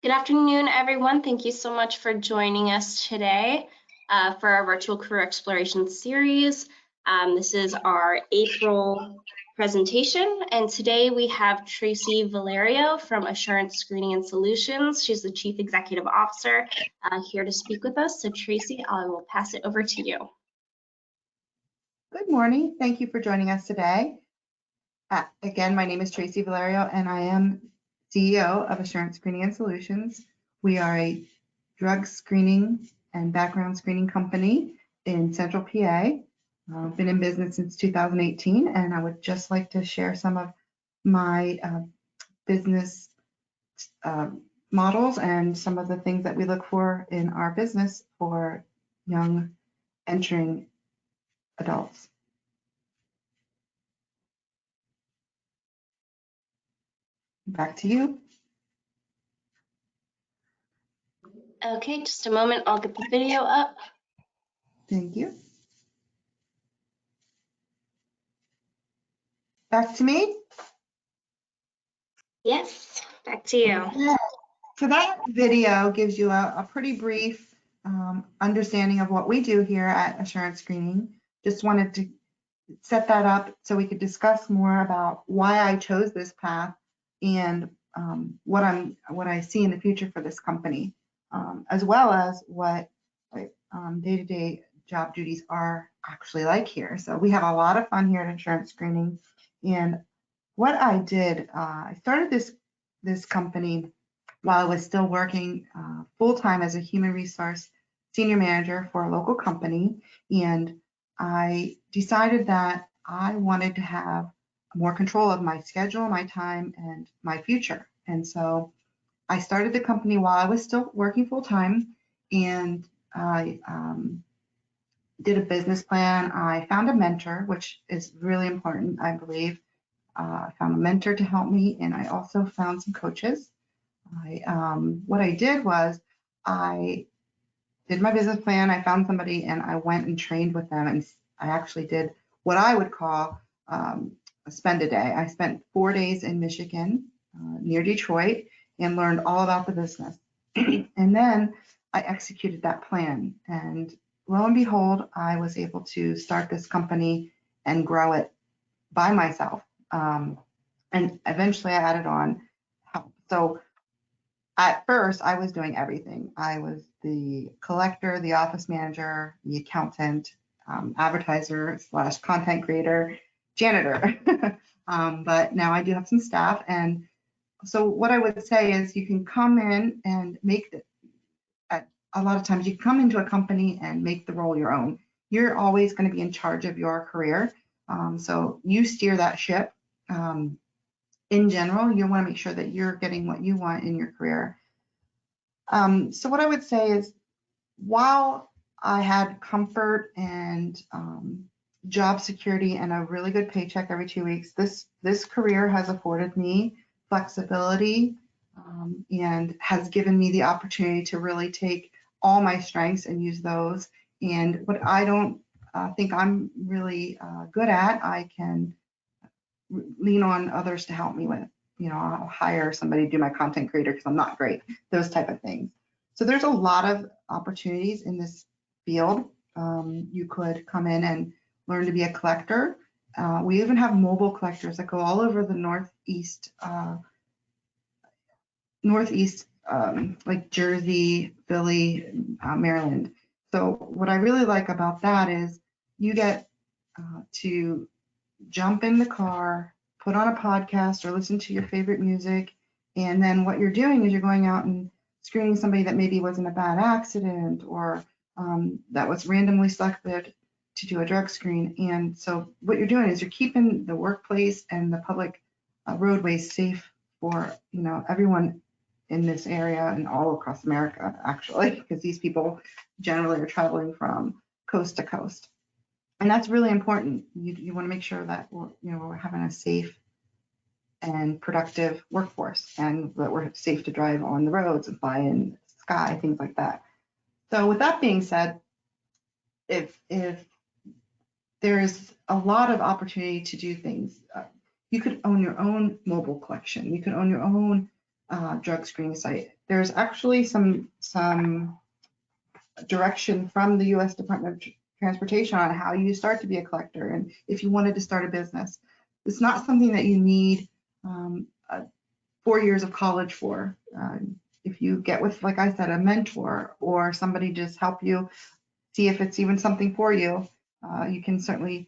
Good afternoon, everyone. Thank you so much for joining us today for our virtual career exploration series. This is our April presentation, and today we have Traci Valerio from Assurance Screening and Solutions. She's the Chief Executive Officer here to speak with us. So Traci, I will pass it over to you. Good morning. Thank you for joining us today. Again, my name is Traci Valerio, and I am CEO of Assurance Screening and Solutions. We are a drug screening and background screening company in Central PA. I've been in business since 2018, and I would just like to share some of my business models and some of the things that we look for in our business for young entering adults. Back to you. Okay, just a moment. I'll get the video up. Thank you. Back to me? Yes, back to you. Yeah. So that video gives you a pretty brief understanding of what we do here at Assurance Screening. Just wanted to set that up so we could discuss more about why I chose this path and what I see in the future for this company, as well as what day-to-day job duties are actually like here. So we have a lot of fun here at Assurance Screening. And what I did, I started this company while I was still working full-time as a human resource senior manager for a local company. And I decided that I wanted to have more control of my schedule, my time, and my future. And so I started the company while I was still working full-time, and I did a business plan. I found a mentor, which is really important, I believe. I found a mentor to help me, and I also found some coaches. What I did was I did my business plan. I found somebody, and I went and trained with them, and I actually did what I would call spend a day. I spent 4 days in Michigan near Detroit and learned all about the business. And then I executed that plan. And lo and behold, I was able to start this company and grow it by myself. And eventually I added on help. So at first I was doing everything. I was the collector, the office manager, the accountant, advertiser / content creator, janitor. But now I do have some staff. And so what I would say is you can come in and a lot of times you can come into a company and make the role your own. You're always going to be in charge of your career. So you steer that ship. In general, you want to make sure that you're getting what you want in your career. So what I would say is, while I had comfort and job security and a really good paycheck every 2 weeks, this career has afforded me flexibility and has given me the opportunity to really take all my strengths and use those. And what I don't think I'm really good at, I can lean on others to help me with. You know, I'll hire somebody to do my content creator because I'm not great, those type of things. So there's a lot of opportunities in this field. You could come in and learn to be a collector. We even have mobile collectors that go all over the Northeast, like Jersey, Philly, Maryland. So what I really like about that is you get to jump in the car, put on a podcast or listen to your favorite music. And then what you're doing is you're going out and screening somebody that maybe was in a bad accident or that was randomly selected to do a drug screen. And so what you're doing is you're keeping the workplace and the public roadways safe for, you know, everyone in this area and all across America, actually, because these people generally are traveling from coast to coast. And that's really important. You want to make sure that we're having a safe and productive workforce, and that we're safe to drive on the roads and fly in the sky, things like that. So with that being said, if there's a lot of opportunity to do things, you could own your own mobile collection. You could own your own drug screening site. There's actually some direction from the U.S. Department of Transportation on how you start to be a collector and if you wanted to start a business. It's not something that you need 4 years of college for. If you get with, like I said, a mentor or somebody just help you see if it's even something for you, you can certainly,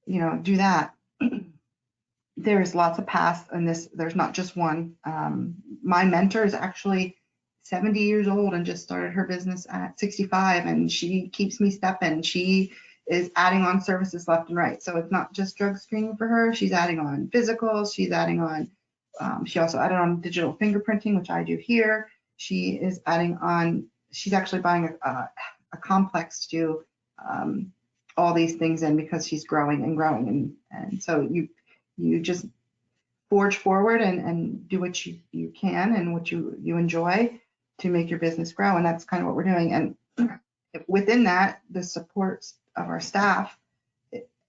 do that. There's lots of paths in this. There's not just one. My mentor is actually 70 years old and just started her business at 65, and she keeps me stepping. She is adding on services left and right. So it's not just drug screening for her. She's adding on physicals. She's adding on, she also added on digital fingerprinting, which I do here. She is adding on, she's actually buying a complex to do all these things in because she's growing and growing. And so you just forge forward and do what you can and what you enjoy to make your business grow. And that's kind of what we're doing. And within that, the support of our staff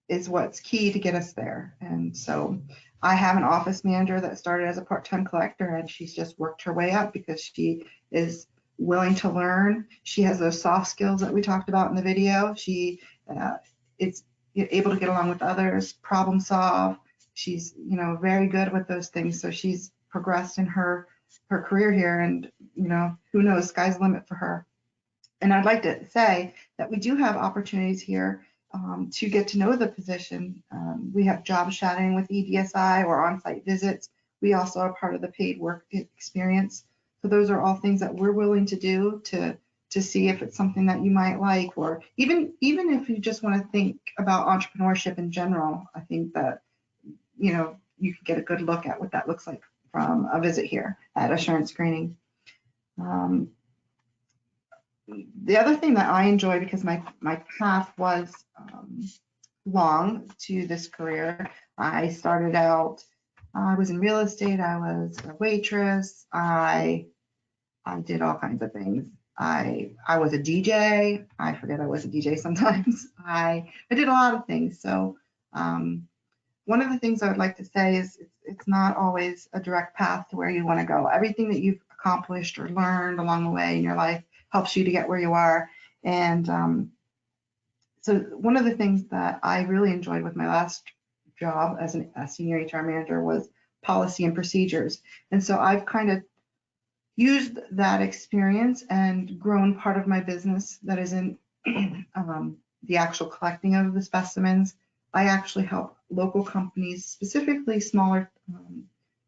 is what's key to get us there. And so I have an office manager that started as a part-time collector, and she's just worked her way up because she is willing to learn. She has those soft skills that we talked about in the video. She is able to get along with others, problem solve. She's, very good with those things. So she's progressed in her career here, and, who knows, sky's the limit for her. And I'd like to say that we do have opportunities here to get to know the position. We have job shadowing with EDSI or on-site visits. We also are part of the paid work experience. So those are all things that we're willing to do to see if it's something that you might like, or even if you just want to think about entrepreneurship in general. I think that, you can get a good look at what that looks like from a visit here at Assurance Screening. The other thing that I enjoy, because my path was long to this career, I started out, I was in real estate, I was a waitress, I did all kinds of things. I was a DJ. I forget I was a DJ sometimes. I did a lot of things. So one of the things I would like to say is it's not always a direct path to where you want to go. Everything that you've accomplished or learned along the way in your life helps you to get where you are. And so one of the things that I really enjoyed with my last job as a senior HR manager was policy and procedures. And so I've kind of used that experience and grown part of my business that isn't the actual collecting of the specimens. I actually help local companies, specifically smaller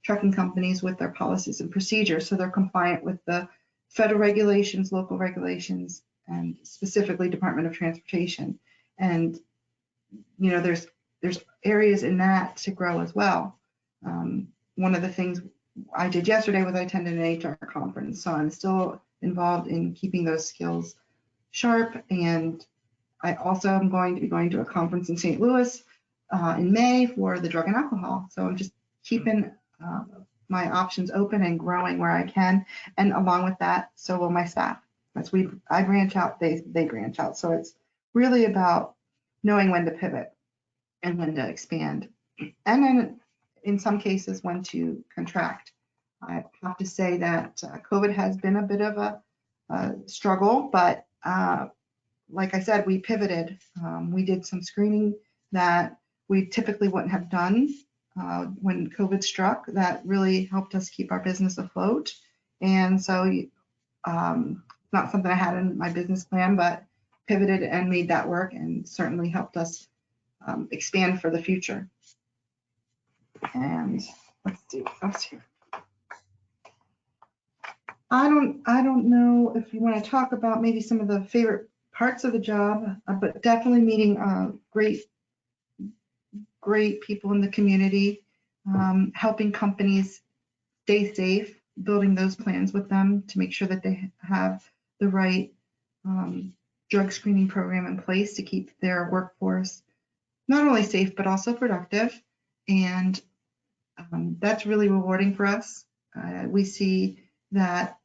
trucking companies, with their policies and procedures so they're compliant with the federal regulations, local regulations, and specifically Department of Transportation. And there's areas in that to grow as well. One of the things I did yesterday was I attended an HR conference, so I'm still involved in keeping those skills sharp. And I also am going to be going to a conference in St. Louis in May for the drug and alcohol. So I'm just keeping my options open and growing where I can. And along with that, so will my staff. As I branch out, they branch out. So it's really about knowing when to pivot and when to expand. And then in some cases, when to contract. I have to say that COVID has been a bit of a struggle, but like I said, we pivoted. We did some screening that we typically wouldn't have done when COVID struck. That really helped us keep our business afloat. And so not something I had in my business plan, but pivoted and made that work, and certainly helped us expand for the future. And let's see what else here. I don't know if you want to talk about maybe some of the favorite parts of the job, but definitely meeting great people in the community, helping companies stay safe, building those plans with them to make sure that they have the right drug screening program in place to keep their workforce not only safe, but also productive. And that's really rewarding for us. We see that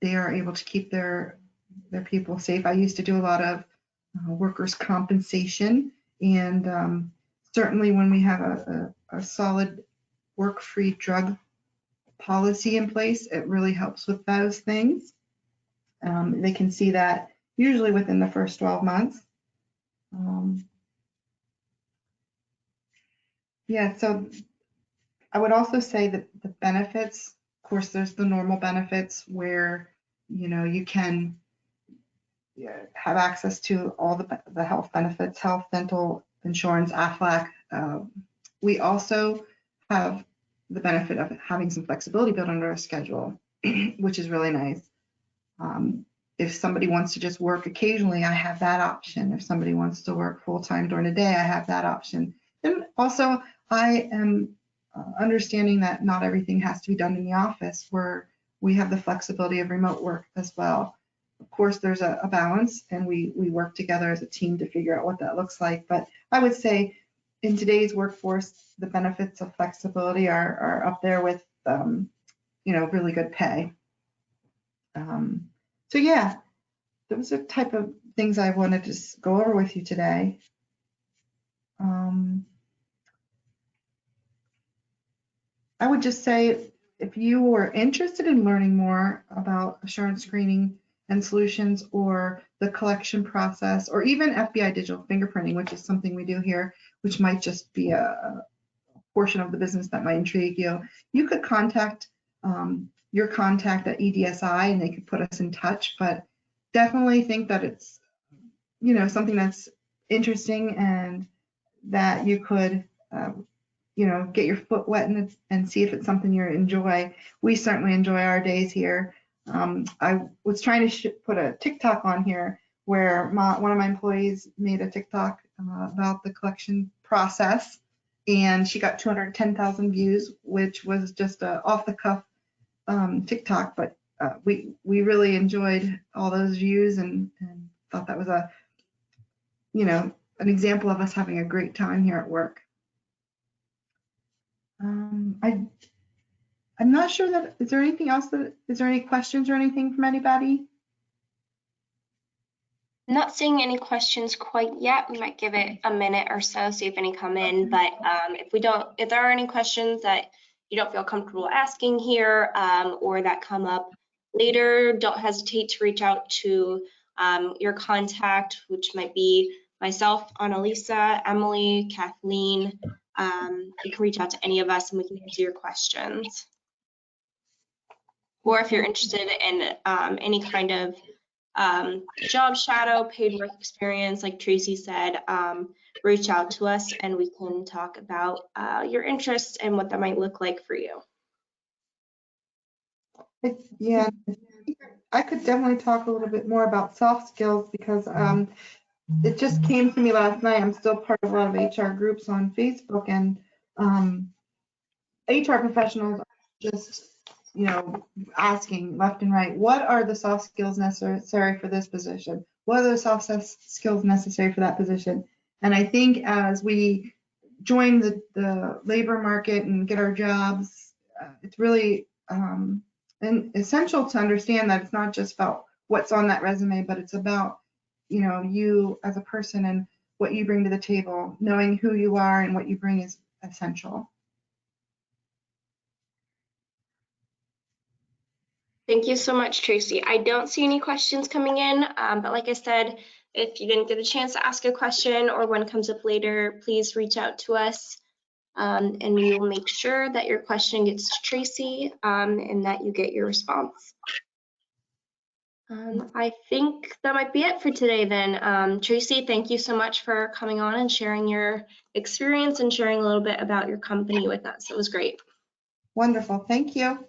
they are able to keep their people safe. I used to do a lot of workers' compensation, and certainly when we have a solid work-free drug policy in place, it really helps with those things. They can see that usually within the first 12 months. Yeah, so I would also say that the benefits, of course, there's the normal benefits where, you can have access to all the health benefits, health, dental insurance, AFLAC. We also have the benefit of having some flexibility built into our schedule, which is really nice. If somebody wants to just work occasionally, I have that option. If somebody wants to work full-time during the day, I have that option. And also, I am understanding that not everything has to be done in the office, where we have the flexibility of remote work as well. Of course, there's a balance, and we work together as a team to figure out what that looks like. But I would say in today's workforce, the benefits of flexibility are up there with, really good pay. So yeah, those are the type of things I wanted to go over with you today. I would just say, if you were interested in learning more about assurance screening and solutions, or the collection process, or even FBI digital fingerprinting, which is something we do here, which might just be a portion of the business that might intrigue you, you could contact your contact at EDSI and they could put us in touch. But definitely think that it's, something that's interesting and that you could, get your foot wet and see if it's something you enjoy. We certainly enjoy our days here. I was trying to put a TikTok on here where one of my employees made a TikTok about the collection process, and she got 210,000 views, which was just a off the cuff TikTok, but we really enjoyed all those views and thought that was an example of us having a great time here at work. I'm not sure that, is there anything else is there any questions or anything from anybody? Not seeing any questions quite yet. We might give it a minute or so, see if any come in. But if there are any questions that you don't feel comfortable asking here, or that come up later, don't hesitate to reach out to your contact, which might be myself, Annalisa, Emily, Kathleen. You can reach out to any of us and we can answer your questions. Or if you're interested in any kind of job shadow, paid work experience, like Traci said, reach out to us and we can talk about your interests and what that might look like for you. Yeah, I could definitely talk a little bit more about soft skills, because it just came to me last night. I'm still part of a lot of HR groups on Facebook, and HR professionals are just, asking left and right, what are the soft skills necessary for this position? What are the soft skills necessary for that position? And I think as we join the labor market and get our jobs, it's really essential to understand that it's not just about what's on that resume, but it's about, you as a person and what you bring to the table. Knowing who you are and what you bring is essential. Thank you so much, Traci. I don't see any questions coming in, but like I said, if you didn't get a chance to ask a question or one comes up later, please reach out to us, and we will make sure that your question gets to Traci and that you get your response. I think that might be it for today then. Traci, thank you so much for coming on and sharing your experience and sharing a little bit about your company with us. It was great. Wonderful. Thank you.